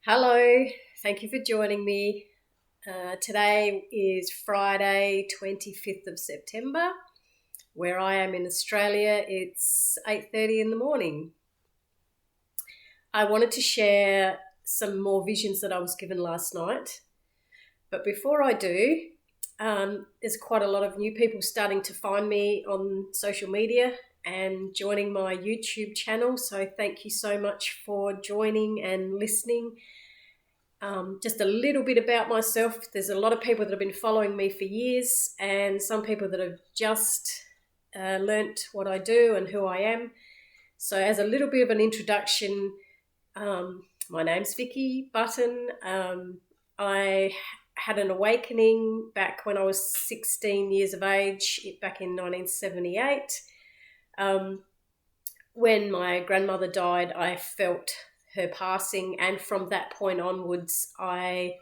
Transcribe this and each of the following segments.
Hello, thank you for joining me. Today is Friday, 25th of September. Where I am in Australia, it's 8:30 in the morning. I wanted to share some more visions that I was given last night. But before I do, there's quite a lot of new people starting to find me on social media and joining my YouTube channel. So thank you so much for joining and listening. Just a little bit about myself. There's a lot of people that have been following me for years and some people that have just learnt what I do and who I am. So as a little bit of an introduction, my name's Vicky Button. I had an awakening back when I was 16 years of age, back in 1978. When my grandmother died, I felt her passing, and from that point onwards, my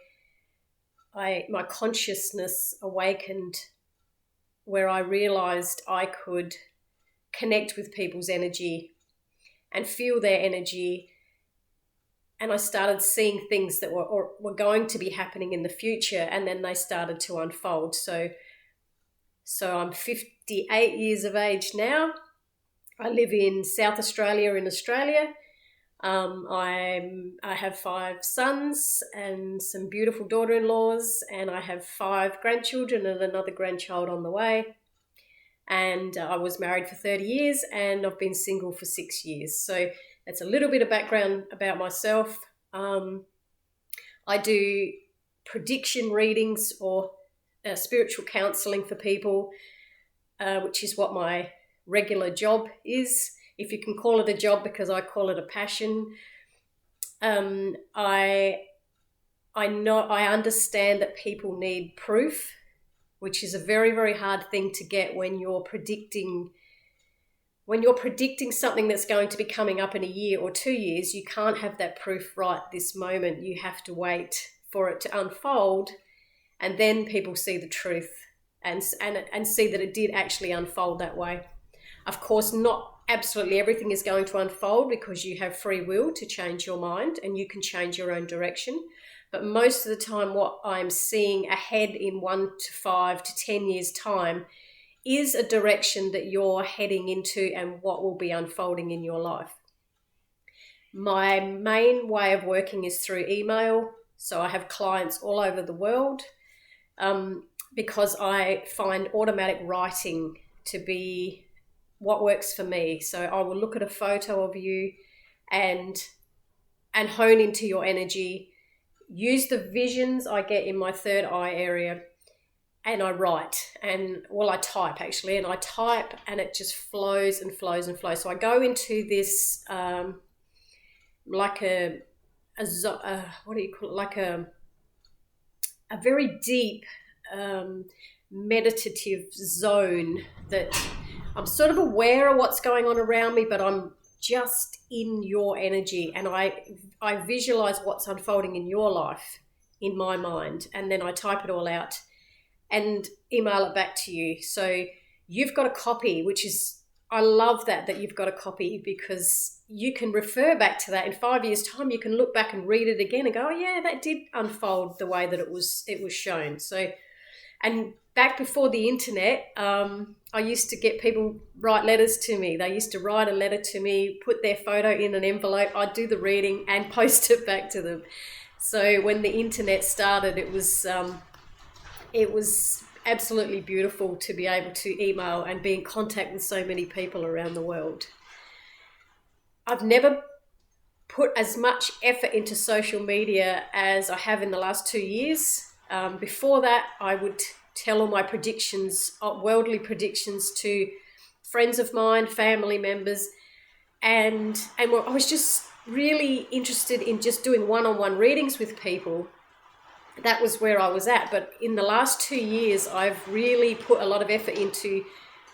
consciousness awakened, where I realized I could connect with people's energy and feel their energy, and I started seeing things that were going to be happening in the future, and then they started to unfold. So I'm 58 years of age now. I live in South Australia in Australia. I have 5 sons and some beautiful daughter-in-laws, and I have 5 grandchildren and another grandchild on the way. And I was married for 30 years and I've been single for 6 years. So that's a little bit of background about myself. I do prediction readings or spiritual counselling for people, which is what my regular job is, if you can call it a job, because I call it a passion. I understand that people need proof, which is a very, very hard thing to get when you're predicting something that's going to be coming up in a year or 2 years. You can't have that proof right this moment. You have to wait for it to unfold, and then people see the truth and see that it did actually unfold that way. Of course, not absolutely everything is going to unfold, because you have free will to change your mind and you can change your own direction. But most of the time, what I'm seeing ahead in 1 to 5 to 10 years' time is a direction that you're heading into and what will be unfolding in your life. My main way of working is through email. So I have clients all over the world, because I find automatic writing to be what works for me. So I will look at a photo of you and hone into your energy, use the visions I get in my third eye area, and I write. I type actually, and I type and it just flows and flows and flows. So I go into this like a what do you call it? Like a very deep meditative zone that I'm sort of aware of what's going on around me, but I'm just in your energy, and I visualize what's unfolding in your life in my mind, and then I type it all out and email it back to you. So you've got a copy, which is, I love that you've got a copy, because you can refer back to that in 5 years' time. You can look back and read it again and go, oh yeah, that did unfold the way that it was shown. So, and back before the internet, I used to get people write letters to me. They used to write a letter to me, put their photo in an envelope. I'd do the reading and post it back to them. So when the internet started, it was absolutely beautiful to be able to email and be in contact with so many people around the world. I've never put as much effort into social media as I have in the last 2 years. Before that, I would tell all my predictions, worldly predictions, to friends of mine, family members, and I was just really interested in just doing one-on-one readings with people. That was where I was at. But in the last 2 years, I've really put a lot of effort into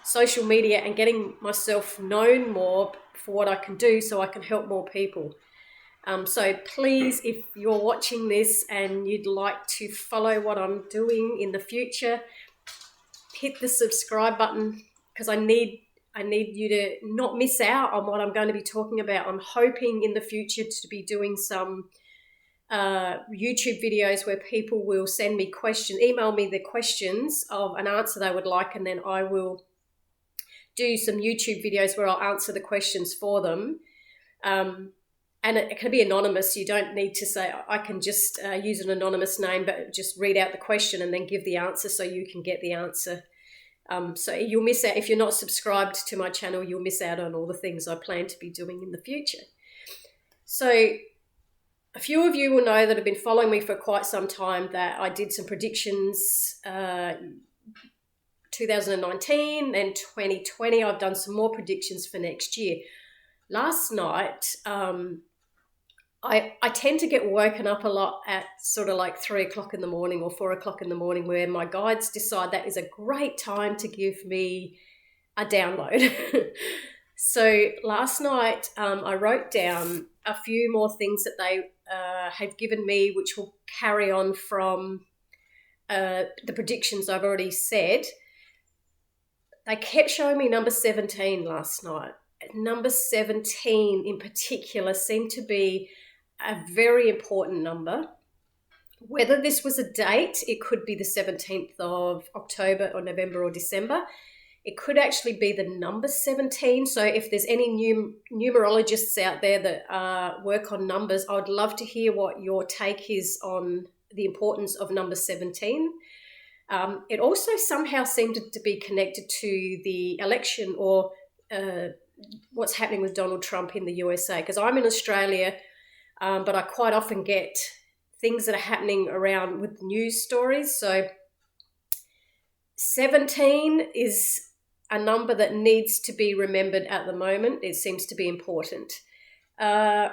social media and getting myself known more for what I can do, so I can help more people. So please, if you're watching this and you'd like to follow what I'm doing in the future, hit the subscribe button, because I need you to not miss out on what I'm going to be talking about. I'm hoping in the future to be doing some YouTube videos where people will send me questions, email me the questions of an answer they would like, and then I will do some YouTube videos where I'll answer the questions for them. And it can be anonymous. You don't need to say, I can just use an anonymous name, but just read out the question and then give the answer so you can get the answer. So you'll miss out, if you're not subscribed to my channel, you'll miss out on all the things I plan to be doing in the future. So a few of you will know that have been following me for quite some time that I did some predictions 2019 and 2020. I've done some more predictions for next year. Last night, I tend to get woken up a lot at sort of like 3 o'clock in the morning or 4 o'clock in the morning, where my guides decide that is a great time to give me a download. So last night, I wrote down a few more things that they have given me, which will carry on from the predictions I've already said. They kept showing me number 17 last night. Number 17 in particular seemed to be a very important number. Whether this was a date, it could be the 17th of October or November or December. It could actually be the number 17. So if there's any numerologists out there that work on numbers, I would love to hear what your take is on the importance of number 17. It also somehow seemed to be connected to the election or what's happening with Donald Trump in the USA, because I'm in Australia, but I quite often get things that are happening around with news stories. So 17 is a number that needs to be remembered at the moment. It seems to be important. I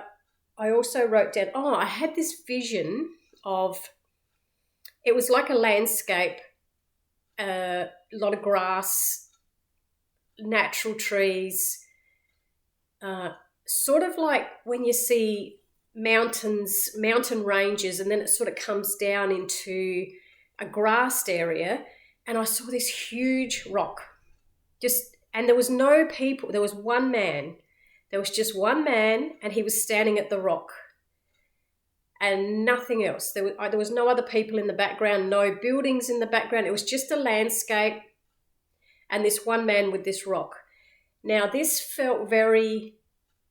also wrote down, I had this vision of, it was like a landscape, a lot of grass, natural trees, sort of like when you see mountain ranges, and then it sort of comes down into a grassed area, and I saw this huge rock. And there was no people. There was one man. There was just one man, and he was standing at the rock and nothing else. There was no other people in the background, no buildings in the background. It was just a landscape and this one man with this rock. Now, this felt very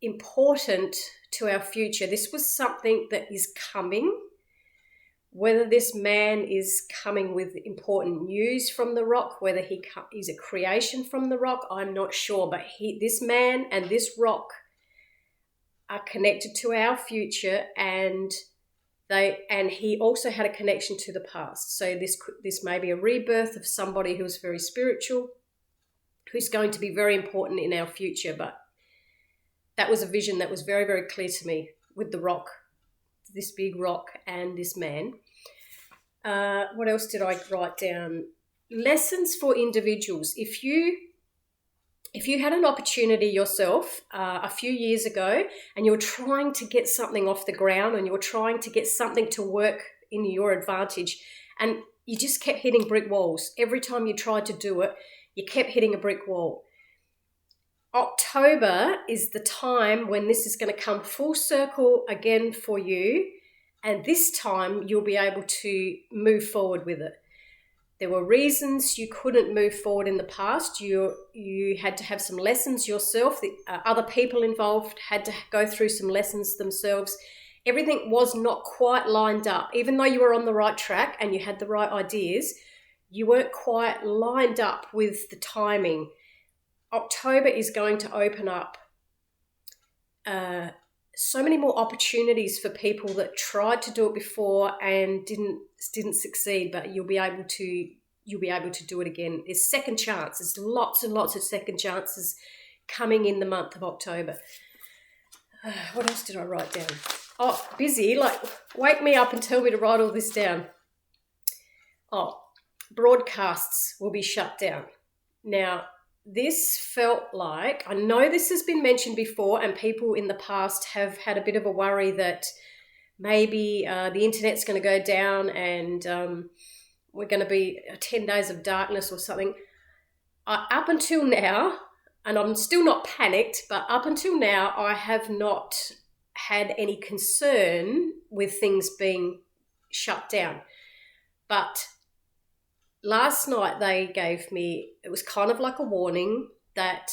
important to our future. This was something that is coming. Whether this man is coming with important news from the rock, whether he is a creation from the rock, I'm not sure. But this man and this rock are connected to our future, and he also had a connection to the past. So this may be a rebirth of somebody who's very spiritual, who's going to be very important in our future. But that was a vision that was very, very clear to me with the rock, this big rock and this man. What else did I write down? Lessons for individuals. If you had an opportunity yourself a few years ago and you're trying to get something off the ground and you're trying to get something to work in your advantage, and you just kept hitting brick walls. Every time you tried to do it, you kept hitting a brick wall. October is the time when this is going to come full circle again for you, and this time you'll be able to move forward with it. There were reasons you couldn't move forward in the past. You had to have some lessons yourself. Other people involved had to go through some lessons themselves. Everything was not quite lined up. Even though you were on the right track and you had the right ideas, you weren't quite lined up with the timing. October is going to open up so many more opportunities for people that tried to do it before and didn't succeed, but you'll be able to do it again. There's second chances. There's lots and lots of second chances coming in the month of October. What else did I write down? Oh, busy. Like, wake me up and tell me to write all this down. Oh, broadcasts will be shut down. Now, this felt like, I know this has been mentioned before, and people in the past have had a bit of a worry that maybe the internet's going to go down and we're going to be 10 days of darkness or something. Up until now, and I'm still not panicked, but up until now, I have not had any concern with things being shut down. But last night they gave me, it was kind of like a warning that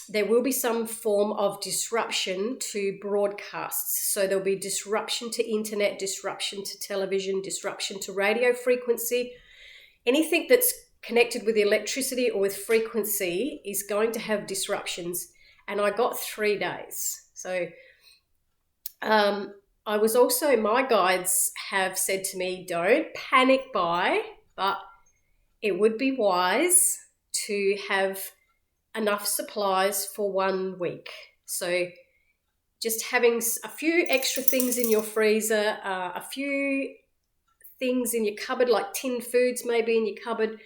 there will be some form of disruption to broadcasts. So there'll be disruption to internet, disruption to television, disruption to radio frequency. Anything that's connected with electricity or with frequency is going to have disruptions. And I got 3 days. So I was also, my guides have said to me, don't panic buy, but it would be wise to have enough supplies for 1 week. So just having a few extra things in your freezer, a few things in your cupboard, like tinned foods maybe in your cupboard.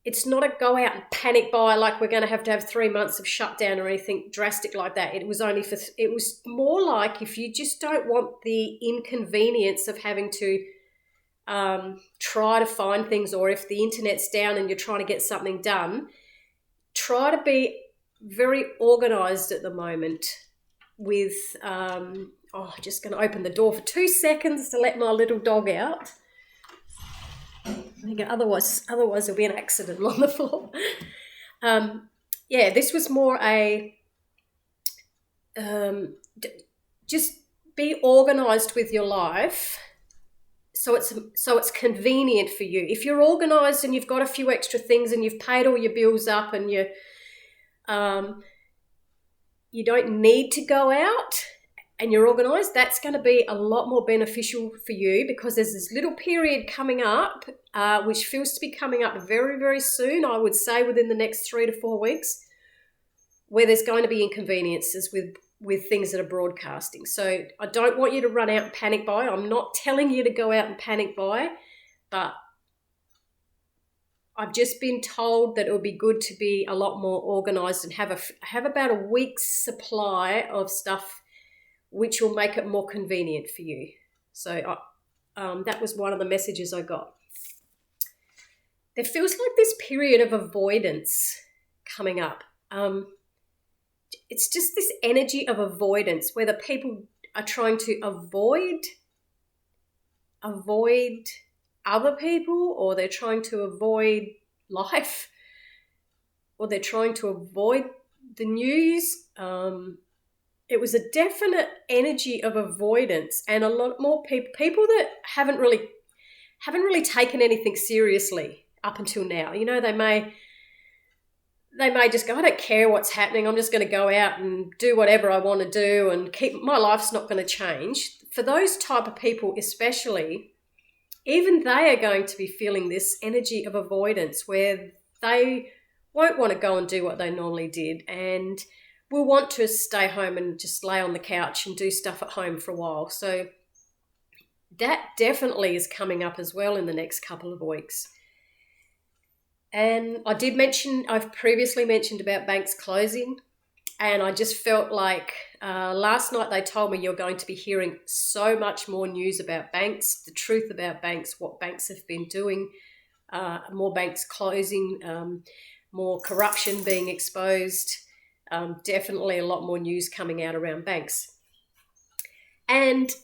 It's not a go out and panic buy like we're going to have 3 months of shutdown or anything drastic like that. It was only it was more like if you just don't want the inconvenience of having to try to find things, or if the internet's down and you're trying to get something done, try to be very organised at the moment with, just going to open the door for 2 seconds to let my little dog out. Otherwise there'll be an accident on the floor. This was more a, just be organised with your life. So it's convenient for you. If you're organised and you've got a few extra things and you've paid all your bills up and you don't need to go out and you're organised, that's going to be a lot more beneficial for you, because there's this little period coming up, which feels to be coming up very, very soon, I would say within the next 3 to 4 weeks, where there's going to be inconveniences with things that are broadcasting. So I don't want you to run out and panic buy. I'm not telling you to go out and panic buy, but I've just been told that it would be good to be a lot more organised and have about a week's supply of stuff, which will make it more convenient for you. So that was one of the messages I got. There feels like this period of avoidance coming up. It's just this energy of avoidance, whether people are trying to avoid other people, or they're trying to avoid life, or they're trying to avoid the news. It was a definite energy of avoidance, and a lot more people that haven't really taken anything seriously up until now. You know, they may just go, I don't care what's happening. I'm just going to go out and do whatever I want to do and my life's not going to change. For those type of people especially, even they are going to be feeling this energy of avoidance, where they won't want to go and do what they normally did and will want to stay home and just lay on the couch and do stuff at home for a while. So that definitely is coming up as well in the next couple of weeks. And I've previously mentioned about banks closing, and I just felt like last night they told me you're going to be hearing so much more news about banks, the truth about banks, what banks have been doing, more banks closing, more corruption being exposed, definitely a lot more news coming out around banks. And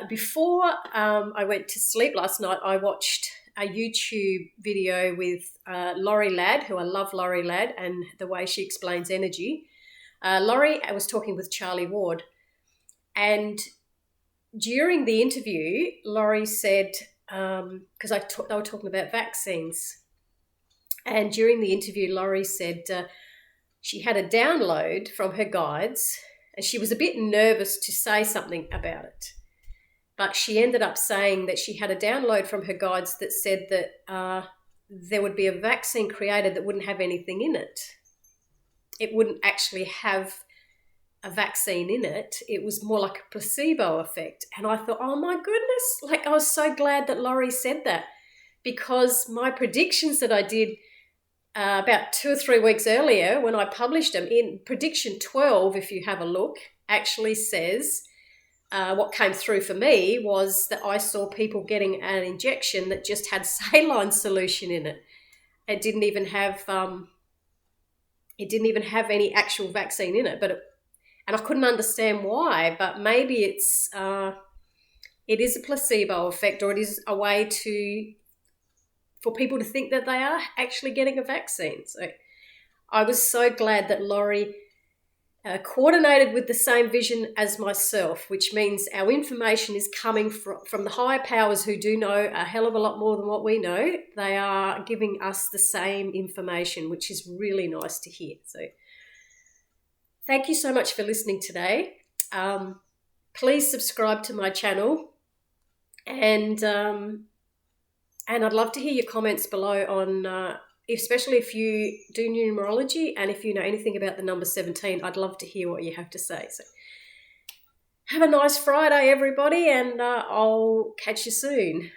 before I went to sleep last night, I watched a YouTube video with Laurie Ladd, who I love Laurie Ladd and the way she explains energy. Laurie was talking with Charlie Ward, and during the interview, Laurie said, because they were talking about vaccines, and during the interview, Laurie said she had a download from her guides, and she was a bit nervous to say something about it. But she ended up saying that she had a download from her guides that said that there would be a vaccine created that wouldn't have anything in it. It wouldn't actually have a vaccine in it. It was more like a placebo effect. And I thought, oh my goodness, like I was so glad that Laurie said that, because my predictions that I did about 2 or 3 weeks earlier when I published them, in prediction 12, if you have a look, actually says, what came through for me was that I saw people getting an injection that just had saline solution in it. It didn't even have any actual vaccine in it, And I couldn't understand why, but maybe it is a placebo effect, or it is a way for people to think that they are actually getting a vaccine. So I was so glad that Laurie coordinated with the same vision as myself, which means our information is coming from the higher powers who do know a hell of a lot more than what we know. They are giving us the same information, which is really nice to hear. So thank you so much for listening today. Please subscribe to my channel, and I'd love to hear your comments below on especially if you do numerology and if you know anything about the number 17. I'd love to hear what you have to say. So have a nice Friday, everybody, and I'll catch you soon.